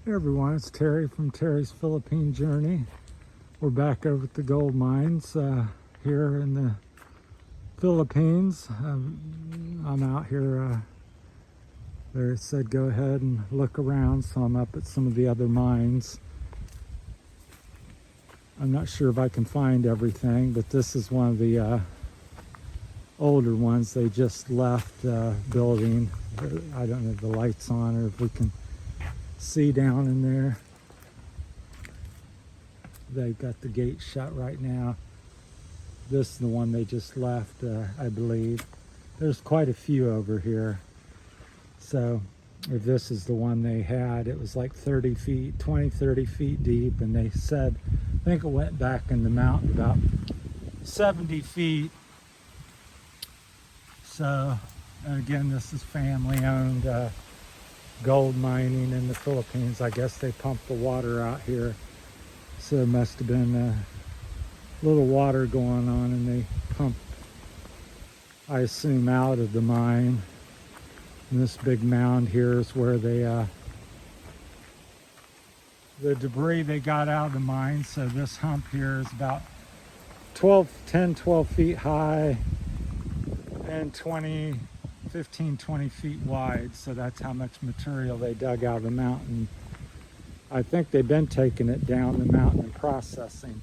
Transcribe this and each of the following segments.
Hey everyone, it's Terry from Terry's Philippine Journey. We're back over at the gold mines here in the Philippines. I'm out here, they said go ahead and look around, so I'm up at some of the other mines. I'm not sure if I can find everything, but this is one of the older ones they just left building. I don't know if the light's on or if we can see down in there. They've got the gate shut right now. This is the one they just left, I believe. There's quite a few over here. So if this is the one they had, it was like 30 feet, 20, 30 feet deep. And they said, I think it went back in the mountain about 70 feet. So, and again, this is family owned gold mining in the Philippines. I guess they pump the water out here. So there must have been a little water going on and they pump, I assume, out of the mine. And this big mound here is where they, the debris they got out of the mine. So this hump here is about 10, 12 feet high and 15, 20 feet wide. So that's how much material they dug out of the mountain. I think they've been taking it down the mountain and processing.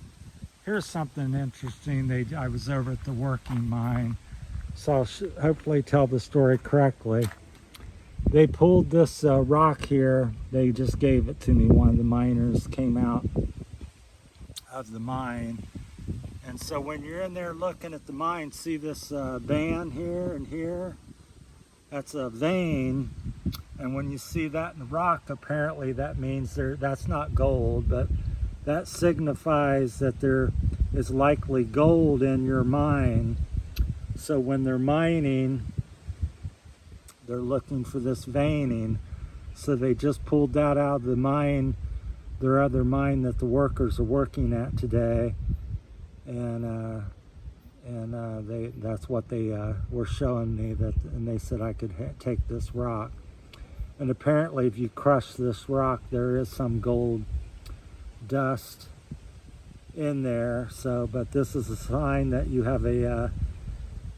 Here's something interesting. I was over at the working mine, so I'll hopefully tell the story correctly. They pulled this rock here. They just gave it to me. One of the miners came out of the mine. And so when you're in there looking at the mine, see this band here and here? That's a vein. And when you see that in the rock, apparently that means that's not gold, but that signifies that there is likely gold in your mine. So when they're mining, they're looking for this veining. So they just pulled that out of the mine, their other mine that the workers are working at today. And that's what they were showing me, and they said I could take this rock. And apparently if you crush this rock, there is some gold dust in there. So, but this is a sign that you have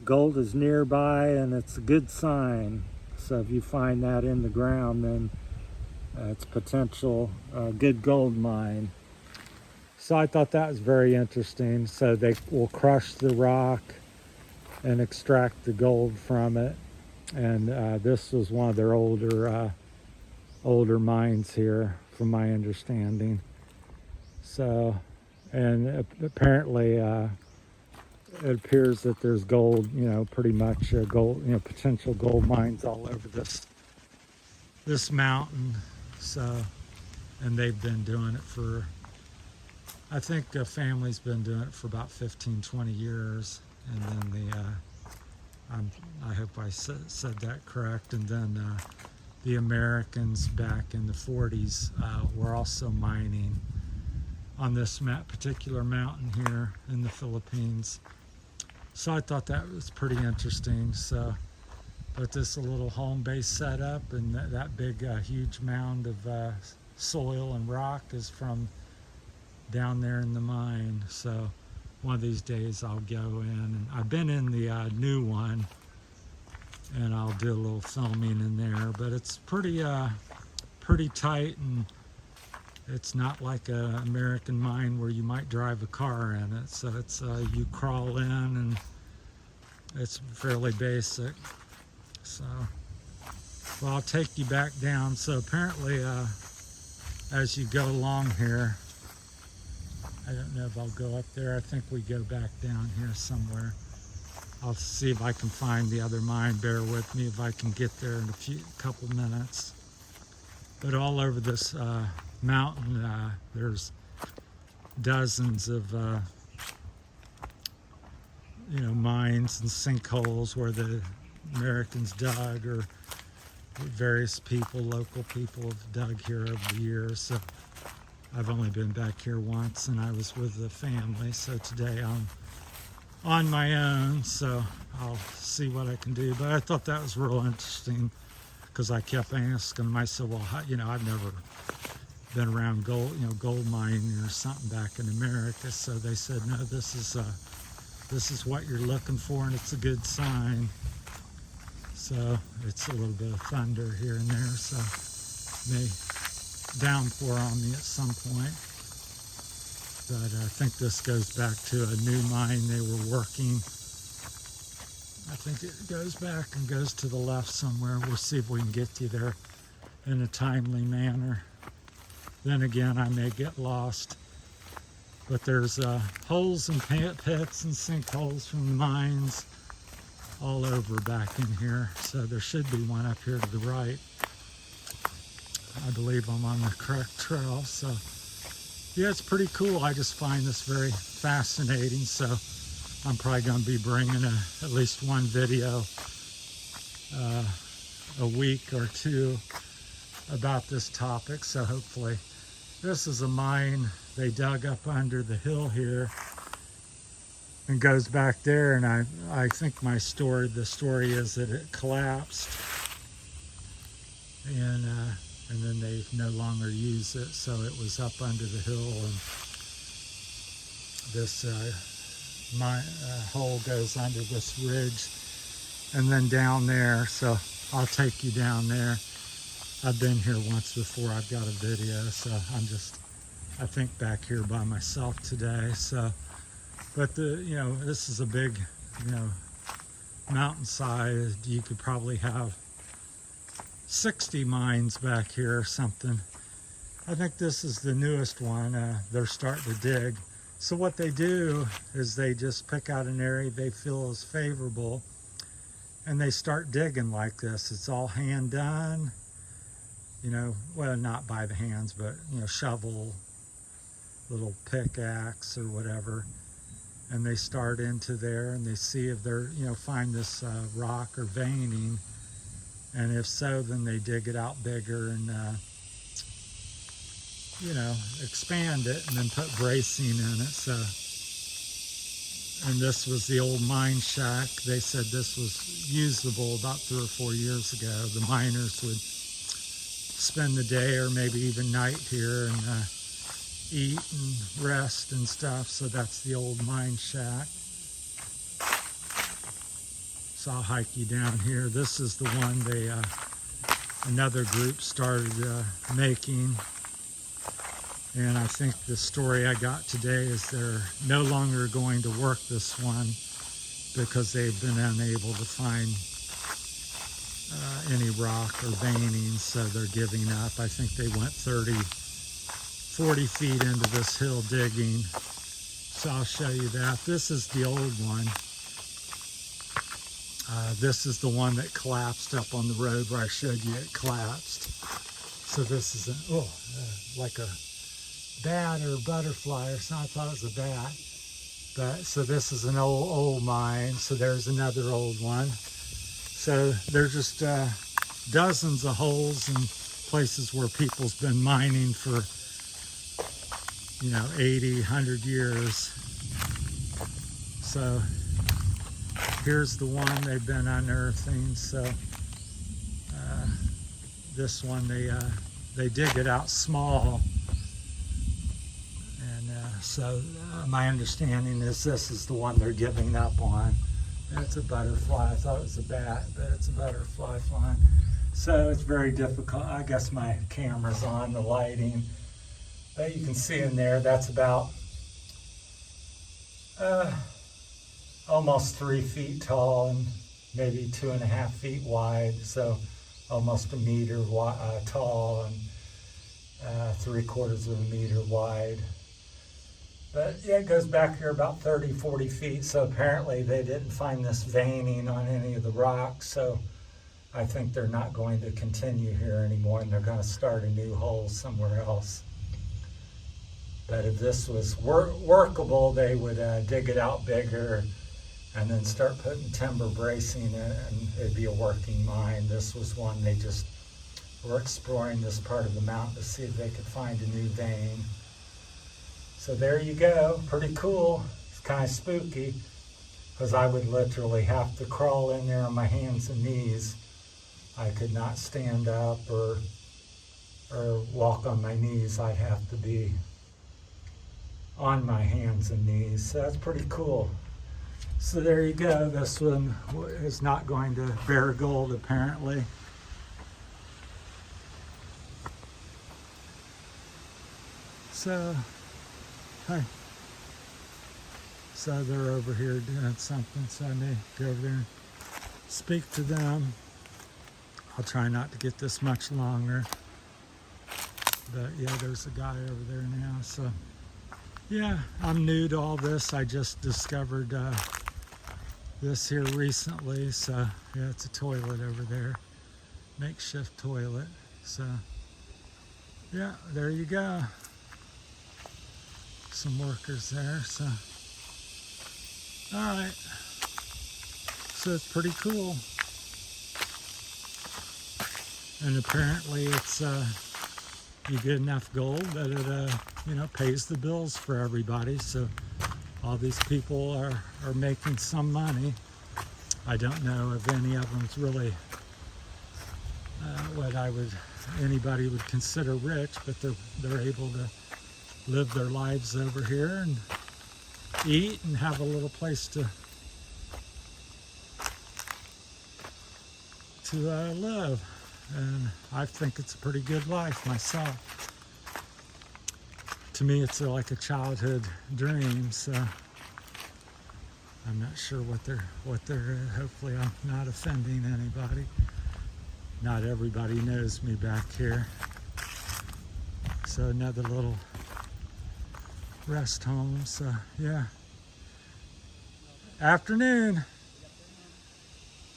gold is nearby, and it's a good sign. So if you find that in the ground, then it's potential good gold mine. So I thought that was very interesting. So they will crush the rock and extract the gold from it. And this was one of their older mines here, from my understanding. So, and apparently it appears that there's gold, pretty much gold, potential gold mines all over this mountain. So, and they've been doing it for, I think the family's been doing it for about 15, 20 years. And then I hope I said that correct. And then the Americans back in the 40s were also mining on this particular mountain here in the Philippines. So I thought that was pretty interesting. So, but this little home base setup, and that big, huge mound of soil and rock is from down there in the mine. So one of these days I'll go in, and I've been in the new one, and I'll do a little filming in there, but it's pretty tight, and it's not like an American mine where you might drive a car in it. So it's you crawl in, and it's fairly basic. So, well, I'll take you back down. So apparently as you go along here, I don't know if I'll go up there. I think we go back down here somewhere. I'll see if I can find the other mine. Bear with me if I can get there in a couple minutes. But all over this mountain, there's dozens of mines and sinkholes where the Americans dug, or various people, local people, have dug here over the years. So I've only been back here once, and I was with the family. So today I'm on my own, so I'll see what I can do. But I thought that was real interesting, because I kept asking myself, well, I've never been around gold, gold mining or something back in America. So they said, no, this is what you're looking for, and it's a good sign. So it's a little bit of thunder here and there, so may downpour on me at some point. But I think this goes back to a new mine they were working. I think it goes back and goes to the left somewhere. We'll see if we can get you there in a timely manner. Then again, I may get lost. But there's holes and pits and sinkholes from the mines all over back in here. So there should be one up here to the right. I believe I'm on the correct trail. So yeah, it's pretty cool. I just find this very fascinating. So I'm probably going to be bringing at least one video a week or two about this topic. So hopefully, this is a mine they dug up under the hill here and goes back there. And I think the story is that it collapsed and then they no longer use it. So it was up under the hill, and this hole goes under this ridge and then down there. So I'll take you down there. I've been here once before. I've got a video, so I think back here by myself today. So, but this is a big, mountainside. You could probably have 60 mines back here or something. I think this is the newest one. They're starting to dig. So what they do is they just pick out an area they feel is favorable, and they start digging like this. It's all hand done. Well, not by the hands, but, shovel, little pickaxe or whatever. And they start into there and they see if they're, find this rock or veining. And if so, then they dig it out bigger and, expand it and then put bracing in it. So, and this was the old mine shack. They said this was usable about 3 or 4 years ago. The miners would spend the day or maybe even night here and eat and rest and stuff. So that's the old mine shack. So I'll hike you down here. This is the one another group started making. And I think the story I got today is they're no longer going to work this one because they've been unable to find any rock or veining, so they're giving up. I think they went 40 feet into this hill digging. So I'll show you that. This is the old one. This is the one that collapsed up on the road where I showed you it collapsed. So this is like a bat or butterfly or something. I thought it was a bat. But so this is an old mine. So there's another old one. So there's just dozens of holes and places where people's been mining for 80, 100 years. So here's the one they've been unearthing. So this one they dig it out small. So my understanding is this is the one they're giving up on. It's a butterfly. I thought it was a bat, but it's a butterfly flying. So it's very difficult. I guess my camera's on, the lighting. But you can see in there, that's about almost 3 feet tall and maybe 2.5 feet wide. So almost a meter tall and 3/4 of a meter wide. But yeah, it goes back here about 30, 40 feet. So apparently they didn't find this veining on any of the rocks. So I think they're not going to continue here anymore, and they're going to start a new hole somewhere else. But if this was workable, they would dig it out bigger and then start putting timber bracing in it, and it'd be a working mine. This was one they just were exploring this part of the mountain to see if they could find a new vein. So there you go, pretty cool. It's kind of spooky because I would literally have to crawl in there on my hands and knees. I could not stand up or or walk on my knees. I'd have to be on my hands and knees. So that's pretty cool. So there you go. This one is not going to bear gold apparently. So, hi. So they're over here doing something, so I may go over there and speak to them. I'll try not to get this much longer. But yeah, there's a guy over there now. So yeah, I'm new to all this. I just discovered this here recently. So yeah, it's a toilet over there. Makeshift toilet. So yeah, there you go. Some workers there. So all right. So it's pretty cool. And apparently it's you get enough gold that it pays the bills for everybody. So all these people are making some money. I don't know if any of them's really what anybody would consider rich, but they're able to live their lives over here and eat and have a little place to live. And I think it's a pretty good life myself. To me, it's like a childhood dream. So I'm not sure what they're. Hopefully, I'm not offending anybody. Not everybody knows me back here. So another little rest home. So yeah. Afternoon.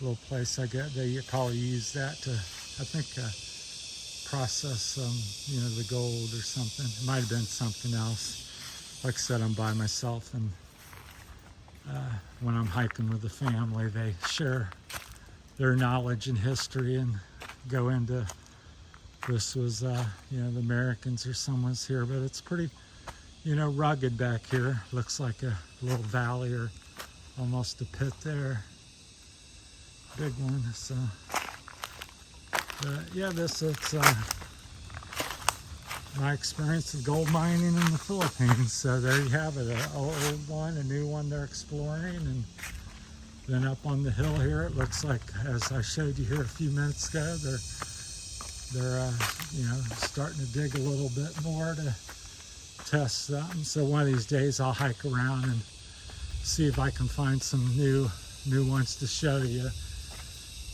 Little place I get. They probably use that to, I think, process the gold or something. It might have been something else. Like I said, I'm by myself, and when I'm hiking with the family, they share their knowledge and history and go into, this was the Americans or someone's here, but it's pretty rugged back here. Looks like a little valley or almost a pit there. Big one. So yeah, it's my experience of gold mining in the Philippines. So there you have it, an old one, a new one they're exploring. And then up on the hill here, it looks like, as I showed you here a few minutes ago, they're starting to dig a little bit more to test something. So one of these days I'll hike around and see if I can find some new ones to show you.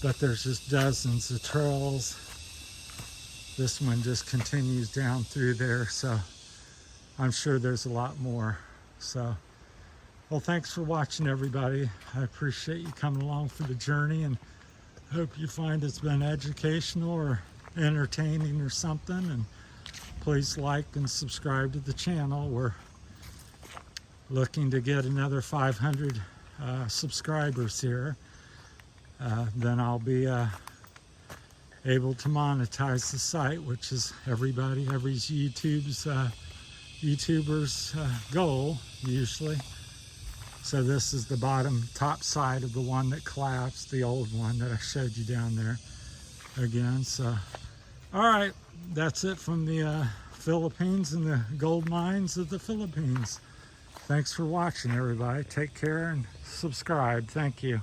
But there's just dozens of trails. This one just continues down through there, so I'm sure there's a lot more. So, well, thanks for watching, everybody. I appreciate you coming along for the journey, and hope you find it's been educational or entertaining or something. And please like and subscribe to the channel. We're looking to get another 500 subscribers here. Then I'll be able to monetize the site, which is every YouTuber's goal usually. So this is the top side of the one that collapsed, the old one that I showed you down there again. So all right, that's it from the Philippines and the gold mines of the Philippines. Thanks for watching, everybody. Take care and subscribe. Thank you.